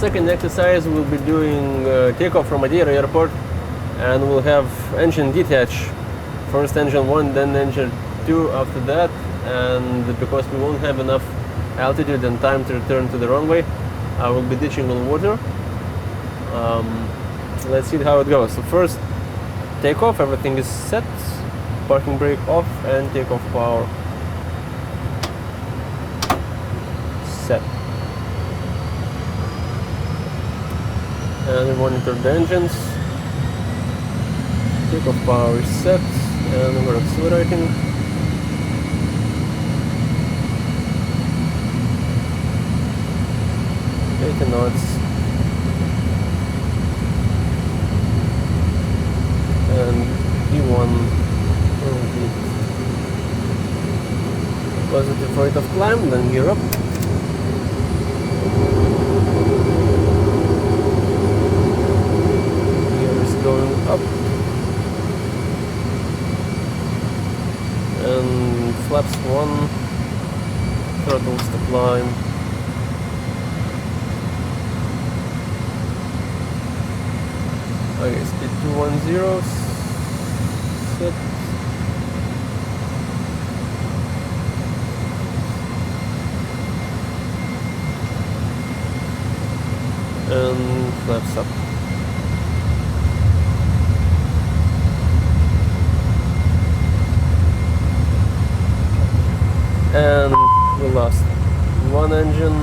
second exercise we'll be doing takeoff from Madeira airport, and we'll have engine detach. First engine 1, then engine 2 after that, and because we won't have enough altitude and time to return to the runway, I will be ditching on water. Let's see how it goes. So first, takeoff, everything is set, parking brake off, and takeoff power set. And we monitor the engines. Takeoff power is set, and we're accelerating. Knots, and E1 positive rate of climb, then gear up. Gear is going up, and flaps 1, throttles to climb. Okay, speed 210, set. And flaps up. And we lost one engine.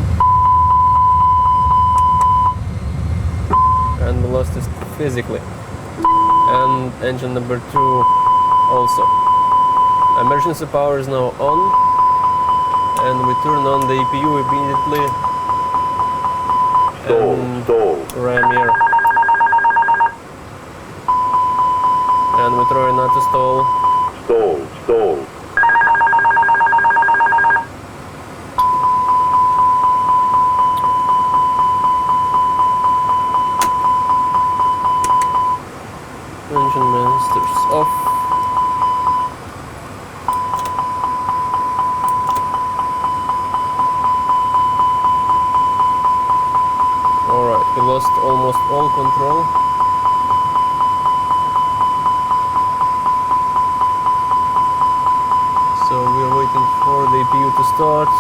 And we lost it physically, and engine number 2 also. Emergency power is now on, and we turn on the EPU immediately. Stall. Ram here, and we try not to stall. Stall. Engine masters off. Alright, we lost almost all control. So we're waiting for the EPU to start.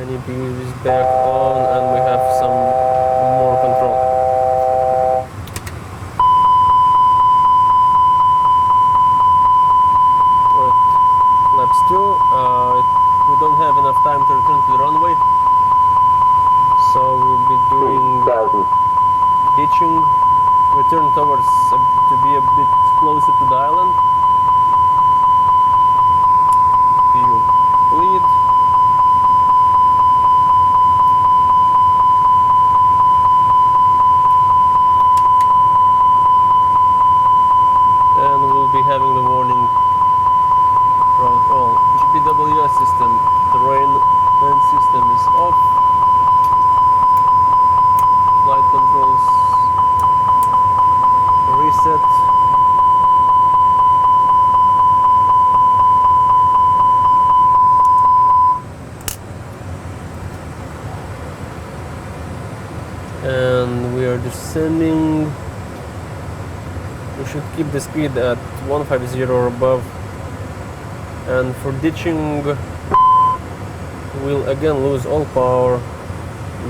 EPU is back on, and we have some more control. Right, laps 2. We don't have enough time to return to the runway, so we'll be doing ditching. We turn towards to be a bit closer to the island. EPU lead. Having the warning from all GPWS system, terrain and system is off, flight controls reset, and we are descending. We should keep the speed at 150 or above, and for ditching we'll again lose all power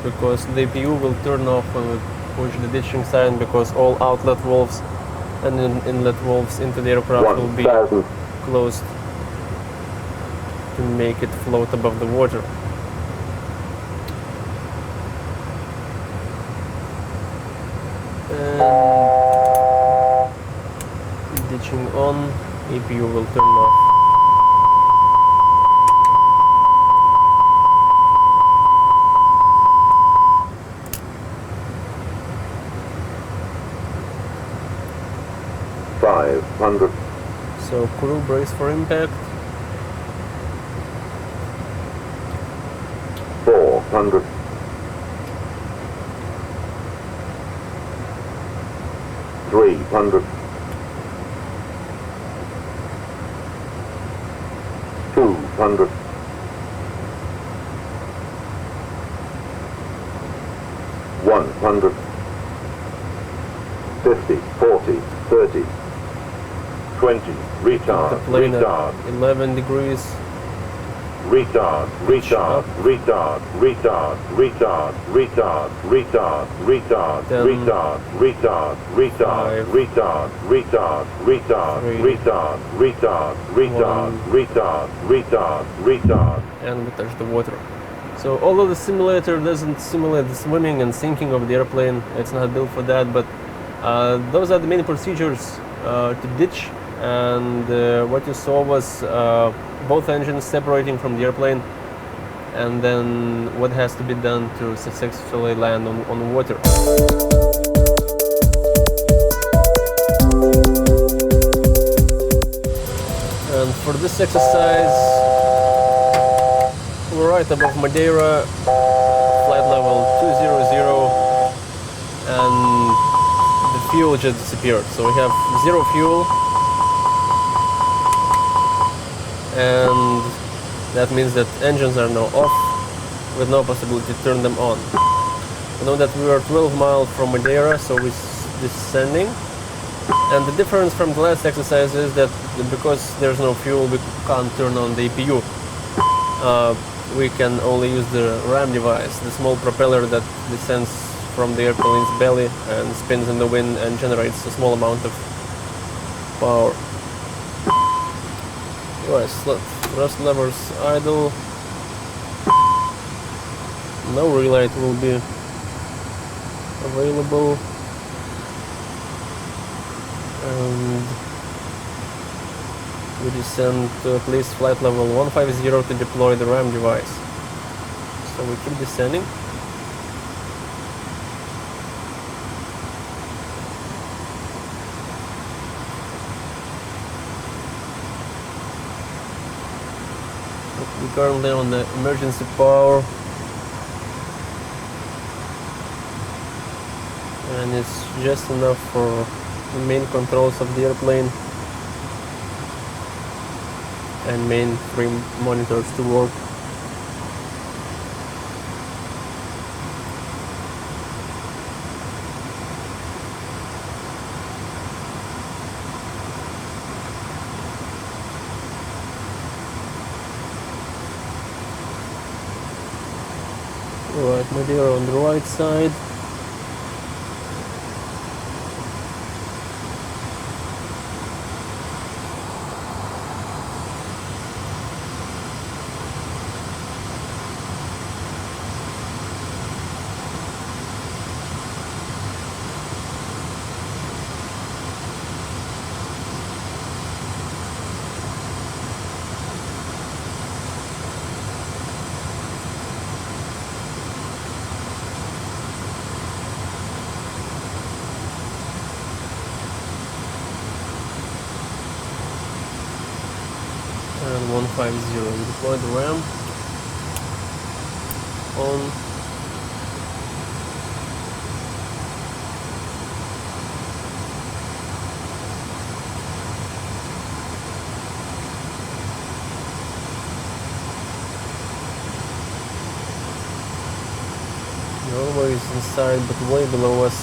because the EPU will turn off when we push the ditching sign, because all outlet valves and inlet valves into the aircraft will be closed to make it float above the water. Ditching on, EPU will turn off. So crew brace for impact. 400. 300. 200. 100. 50, 40, 30. 20. Retard, The plane retard. at 11 degrees. Retard, retard, retard, retard, retard, retard, retard, retard, Ten, retard, retard, retard, five, retard, retard, retard, three, retard, retard, retard, one. retard, retard, retard. And we touch the water. So although the simulator doesn't simulate the swimming and sinking of the airplane, it's not built for that, but those are the main procedures to ditch. And what you saw was both engines separating from the airplane, and then what has to be done to successfully land on water. And for this exercise, we're right above Madeira, flight level 200, and the fuel just disappeared. So we have zero fuel, and that means that engines are now off with no possibility to turn them on. You know that we are 12 miles from Madeira, so we're descending. And the difference from the last exercise is that because there's no fuel, we can't turn on the EPU. We can only use the ram device, the small propeller that descends from the airplane's belly and spins in the wind and generates a small amount of power. Right, thrust levers idle. No relight will be available. And we descend to at least flight level 150 to deploy the ram device. So we keep descending. We're currently on the emergency power, and it's just enough for the main controls of the airplane and main 3 monitors to work. Right, Madeira on the right side. And 150, we deploy the ram on. Norway is inside but way below us.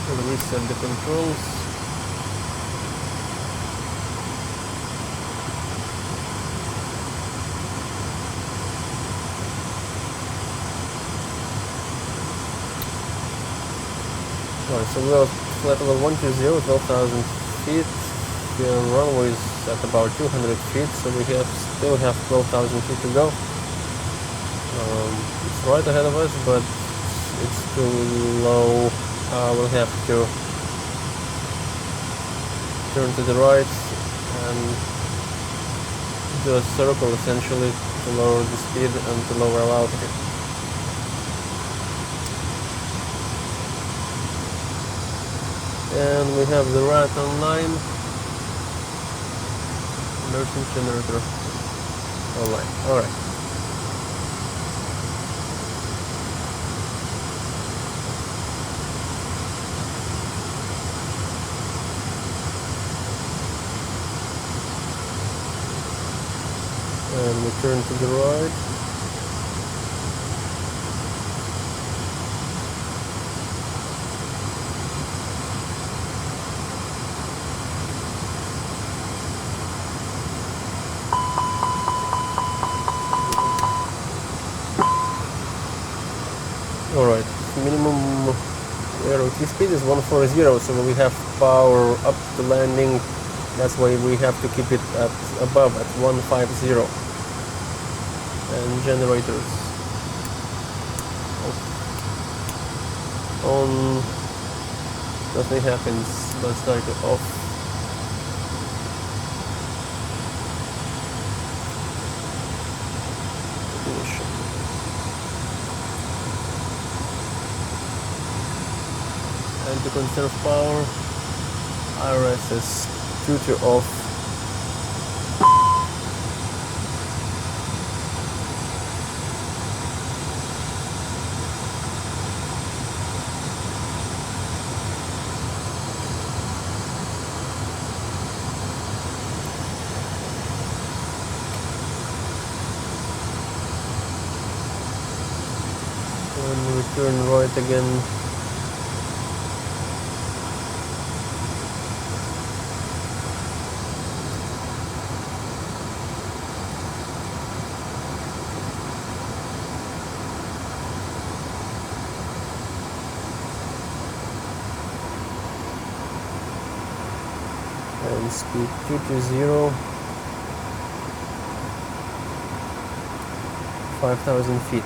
We'll reset the controls. Right, so we are flight level 120, 12,000 feet. The runway is at about 200 feet, so we still have 12,000 feet to go. It's right ahead of us, but it's too low. We'll have to turn to the right and do a circle essentially to lower the speed and to lower our altitude. And we have the rat online. Nursing generator online. Alright. And we turn to the right. Alright, minimum ROT speed is 140, so we have power up to landing. That's why we have to keep it at above at 150. And generators on. Nothing happens. Let's start it off. Ignition. And to conserve power, RSS tutor off. And we turn right again. And speed 220, 5,000 feet.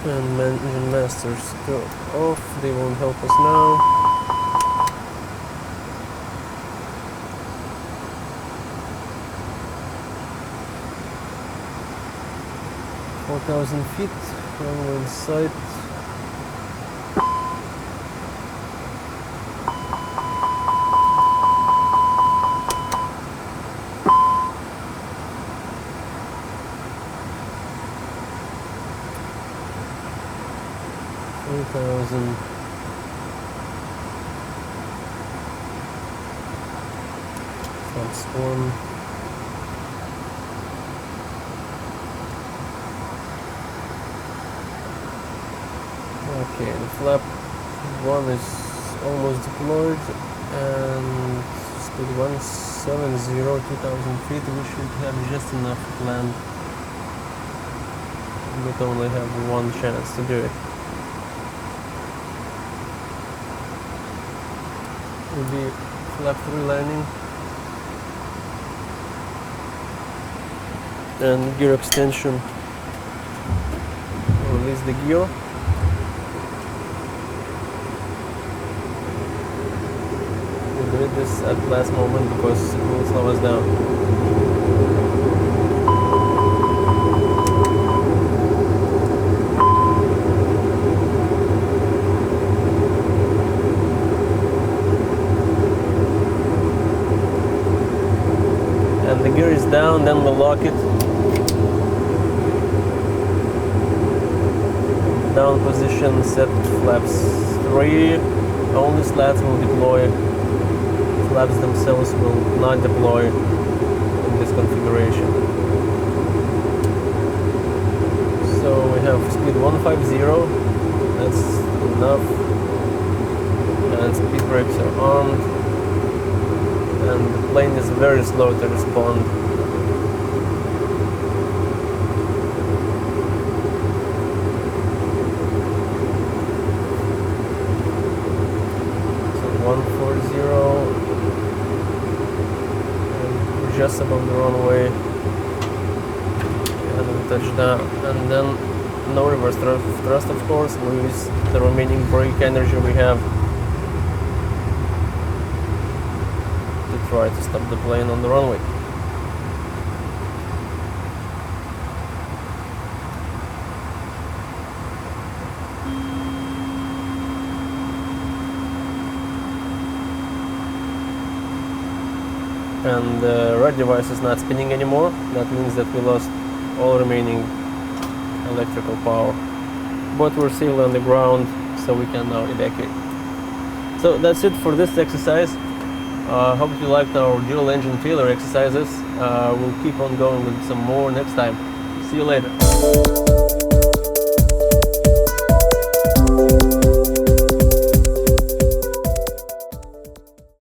And engine masters still off, they won't help us now. 4,000 feet, runway in sight. Flaps 1. Okay, the flap 1 is almost deployed, and speed 170, 2,000 feet. We should have just enough to land, but only have one chance to do it. Will be flap 3 landing and gear extension. Release the gear. We did this at the last moment because it will slow us down. And the gear is down, then we'll lock it. Down position, set flaps 3. Only slats will deploy. Flaps themselves will not deploy in this configuration. So we have speed 150. That's enough. And speed brakes are armed. And the plane is very slow to respond. So 140, and we're just above the runway, and we touch down, and then no reverse thrust, of course. We use the remaining brake energy we have. try to stop the plane on the runway. And the red device is not spinning anymore. That means that we lost all remaining electrical power. But we're still on the ground, so we can now evacuate. So that's it for this exercise. Hope you liked our dual engine failure exercises. We'll keep on going with some more next time. See you later.